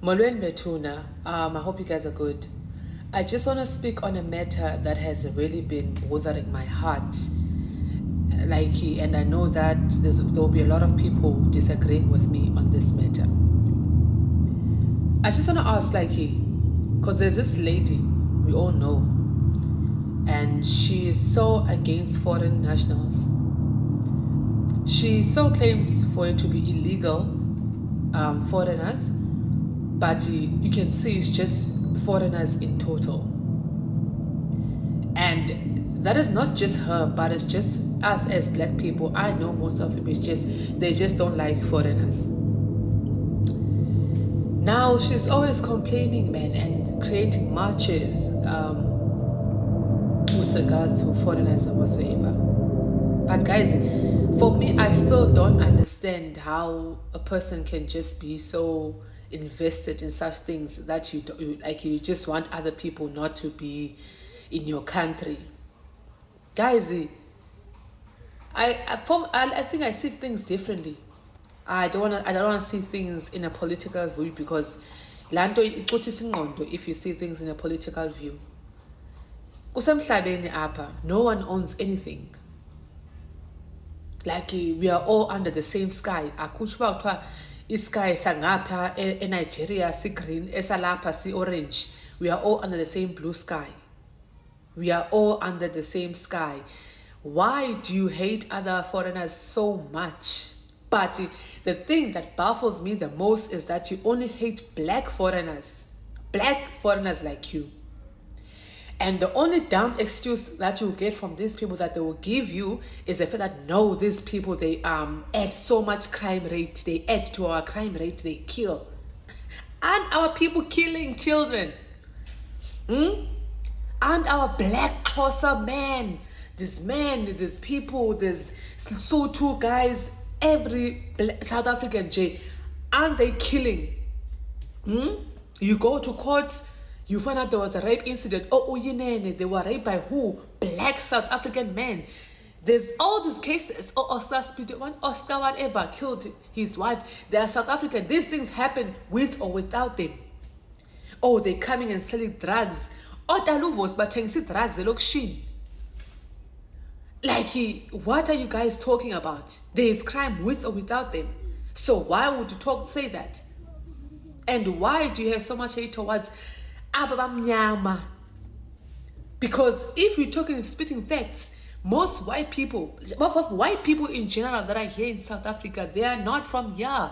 Molweni Betuna, I hope you guys are good. I just want to speak on a matter that has really been bothering my heart. And I know that there will be a lot of people disagreeing with me on this matter. I just want to ask, because there's this lady we all know, and she is so against foreign nationals. She so claims for it to be illegal, foreigners, but you can see it's just foreigners in total. And that is not just her, but it's just us as black people. I know most of it is just, they just don't like foreigners. Now she's always complaining, man, and creating marches with regards to foreigners and whatsoever. But guys, for me, I still don't understand how a person can just be so invested in such things that you just want other people not to be in your country. Guys, I think I see things differently. I don't want to see things in a political view, because if you see things in a political view, no one owns anything. We are all under the same sky. Sky sangapha Nigeria si green, esalapha si orange. We are all under the same blue sky. We are all under the same sky. Why do you hate other foreigners so much? But the thing that baffles me the most is that you only hate black foreigners like you. And the only dumb excuse that you get from these people that they will give you is the fact that no, these people, they add so much crime rate, they add to our crime rate, they kill. And our people killing children. And our black Xhosa men, these people, these Sotho guys, every South African J, aren't they killing? You go to court, you find out there was a rape incident. They were raped by who? Black South African men. There's all these cases. Oscar whatever killed his wife. They are South African. These things happen with or without them. They're coming and selling drugs. Taluvos but drugs. They look shin. What are you guys talking about? There is crime with or without them. So why would you say that? And why do you have so much hate towards Ababamnyama? Because if you're talking spitting facts, most white people in general that are here in South Africa, they are not from here.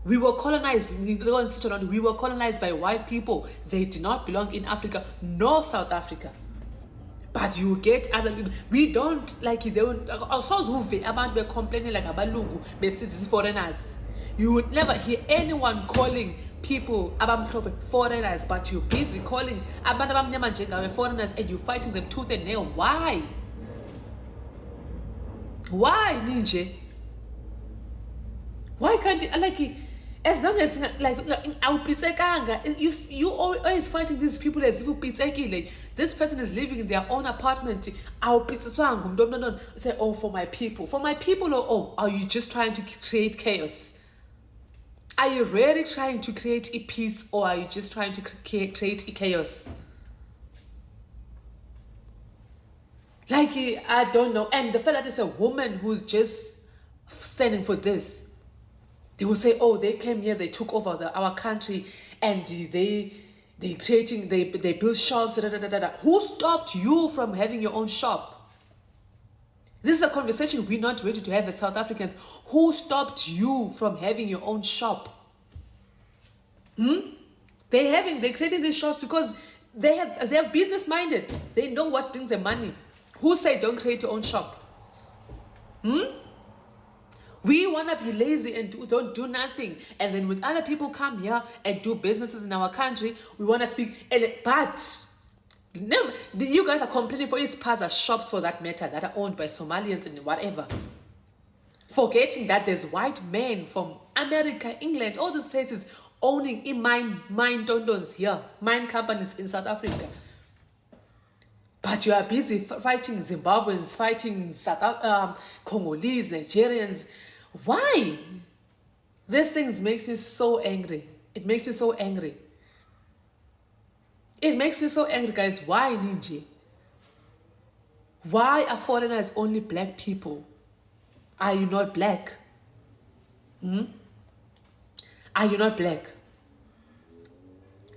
We were colonized. We were colonized by white people. They did not belong in Africa, nor South Africa. But you get other people. We don't like it. They would about be complaining like abalungu, be foreigners. You would never hear anyone calling people foreigners, but you're busy calling foreigners and you're fighting them tooth and nail. Why? Why, Ninja? Why can't you as long as you always fighting these people as if this person is living in their own apartment. No. Say, for my people. For my people, or are you just trying to create chaos? Are you really trying to create a peace, or are you just trying to create a chaos? I don't know. And the fact that it's a woman who's just standing for this, they will say, they came here, they took over our country, and they build shops. Who stopped you from having your own shop? This is a conversation we're not ready to have as South Africans. Who stopped you from having your own shop? They're creating these shops because they're business minded. They know what brings them money. Who said don't create your own shop? We want to be lazy and don't do nothing. And then when other people come here and do businesses in our country, we want to speak. But no, you guys are complaining for Ispaza shops, for that matter, that are owned by Somalians and whatever. Forgetting that there's white men from America, England, all these places owning mine dondons here, mine companies in South Africa. But you are busy fighting Zimbabweans, fighting Congolese, Nigerians. Why? These things makes me so angry. It makes me so angry. It makes me so angry, guys. Why Niji? Why are foreigners only black people? Are you not black? Are you not black?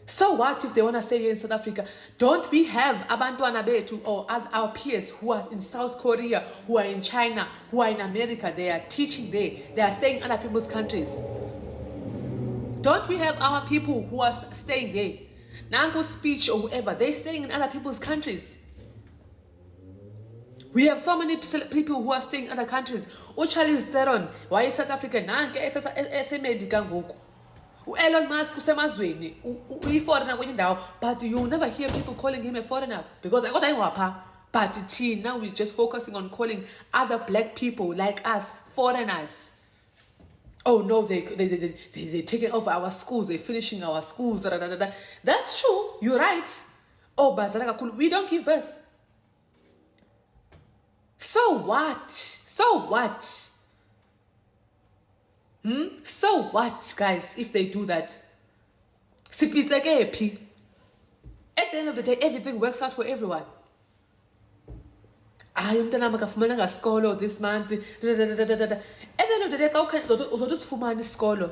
So what if they want to stay here in South Africa? Don't we have abantwana bethu or our peers who are in South Korea, who are in China, who are in America? They are teaching there. They are staying in other people's countries. Don't we have our people who are staying there? Nango speech or whoever, they're staying in other people's countries. We have so many people who are staying in other countries. Charles Theron, why is South Africa? Elon Musk usemazweni uyi-foreigner kwenye indawo, but you never hear people calling him a foreigner because I got ayingwapha. But now we're just focusing on calling other black people like us foreigners. Oh no, they're taking over our schools, they're finishing our schools. That's true, you're right. Oh, we don't give birth. So what? So what? So what, guys, if they do that? At the end of the day, everything works out for everyone. Umntana makafumana ngasikolo this month. At the end of the day, uzotufumana isikolo.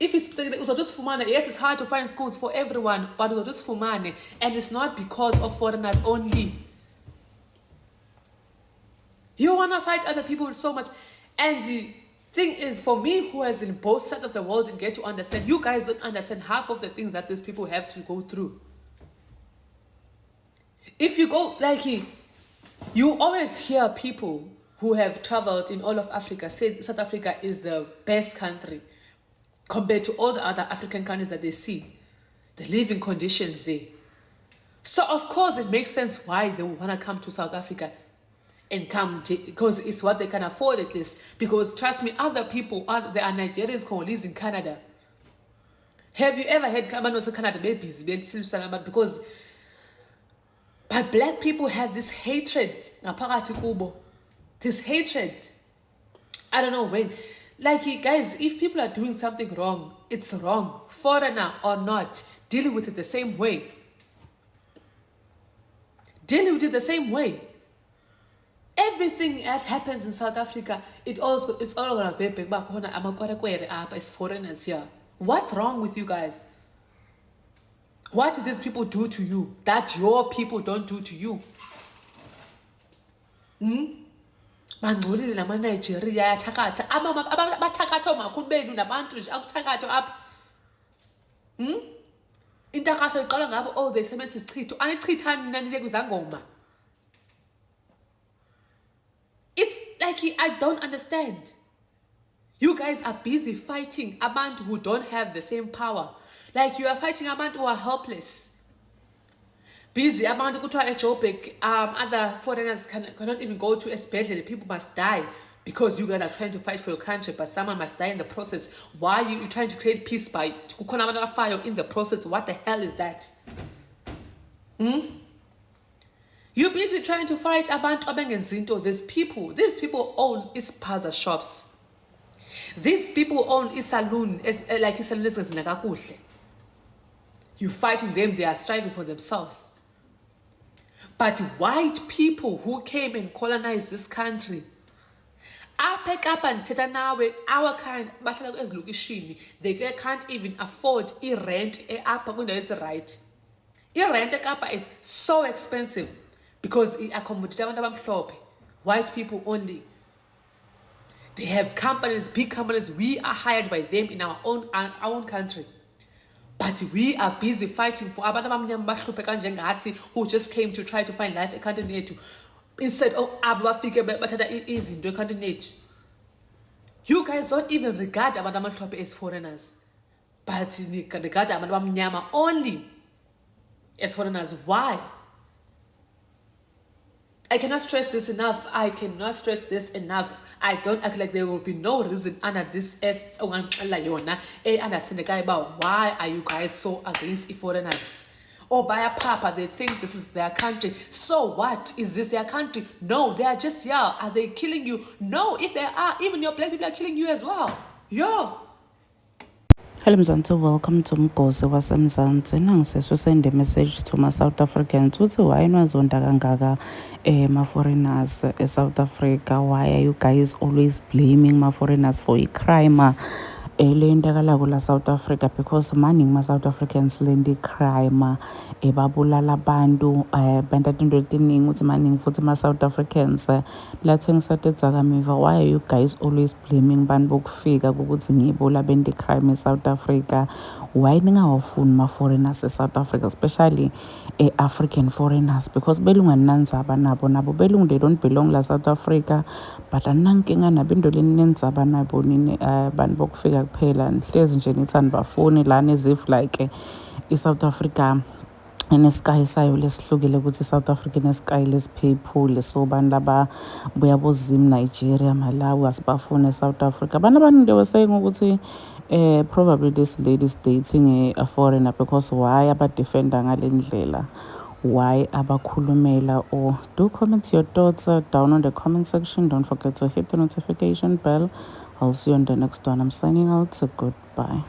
If it's uzotufumana, yes, it's hard to find schools for everyone, but uzotufumana, and it's not because of foreigners only. You want to fight other people so much, and the thing is, for me, who is in both sides of the world and get to understand, you guys don't understand half of the things that these people have to go through. If you go, you always hear people who have traveled in all of Africa say South Africa is the best country compared to all the other African countries that they see, the living conditions there. So of course it makes sense why they want to come to South Africa and come because it's what they can afford at least. Because trust me, other people, there are Nigerians, Congolese in Canada. Have you ever had Canada babies? Because but black people have this hatred. This hatred. I don't know when. Guys, if people are doing something wrong, it's wrong. Foreigner or not, deal with it the same way. Deal with it the same way. Everything that happens in South Africa, it's all gonna be it's foreigners here. What's wrong with you guys? What do these people do to you that your people don't do to you? Bangcolile nama-Nigeria ayathakatha abathakatha omakhulu benu nabantu nje akuthakatha apha. Intakatho iqala ngabo, oh, they sebenzisa isichitho. Anichithani nani kuzangoma? It's I don't understand. You guys are busy fighting abantu who don't have the same power. You are fighting abantu who are helpless. Busy abantu kuthiwa eJoburg, other foreigners cannot even go to esibhedlela. People must die because you guys are trying to fight for your country, but someone must die in the process. Why are you trying to create peace by kukhona abantu abafayo in the process? What the hell is that? You're busy trying to fight abantu abengenzinto. These people own ispaza shops. These people own saloon, you're fighting them, they are striving for themselves. But white people who came and colonized this country, our kind, they can't even afford rent. Right? Rent is so expensive because it accommodates white people only. They have companies, big companies. We are hired by them in our own country. But we are busy fighting for abantu abamnyama bahluphe who just came to try to find life ekhantini yethu instead of abafike bathatha izinto ekhantini yethu. You guys don't even regard abantu abamhlophe as foreigners, but regard abantu abamnyama only as foreigners. Why? I cannot stress this enough. I don't act like there will be no reason under this earth. Why are you guys so against foreigners? Or by a papa, they think this is their country. So what? Is this their country? No, they are just here. Are they killing you? No, if they are, even your black people are killing you as well. Yo. Hello Mzansi, welcome to Mgosi waseMzansi. Nangisese send a message to my South Africans ukuthi why nwazonda kangaka ma-foreigners eSouth Africa. Why are you guys always blaming ma-foreigners for i-crime le yendakalako la South Africa? Because maningi ma-South Africans lende crime babulala abantu benta tinto letiningi ukuthi maningi futhi ma-South Africans lathengisa tidzakamiva. Why are you guys always blaming bantu bokufika ukuthi ngibo labende crime eSouth Africa? Why ningawafuni ma-foreigners eSouth Africa, especially African foreigners? Because belungu aninandzaba nabo belungu, they don't belong la South Africa, but aninankinga nabo into leninendzaba nabo nini bantu bokufika kuphela. Nihlezi nje nithi anibafuni lana, as if like i-South Africa inesky sayo lesihlukile ukuthi i-South Africa inesky lesiphephule. So bantu laba buya boZim, Nigeria, Malawi asibafuni eSouth Africa. Abantu abaningi they were saying ukuthi probably this lady is dating a foreigner, because why abadefenda ngale ndlela? Why abakhulumela? Or do comment your thoughts down on the comment section. Don't forget to hit the notification bell. I'll see you on the next one. I'm signing out, so goodbye.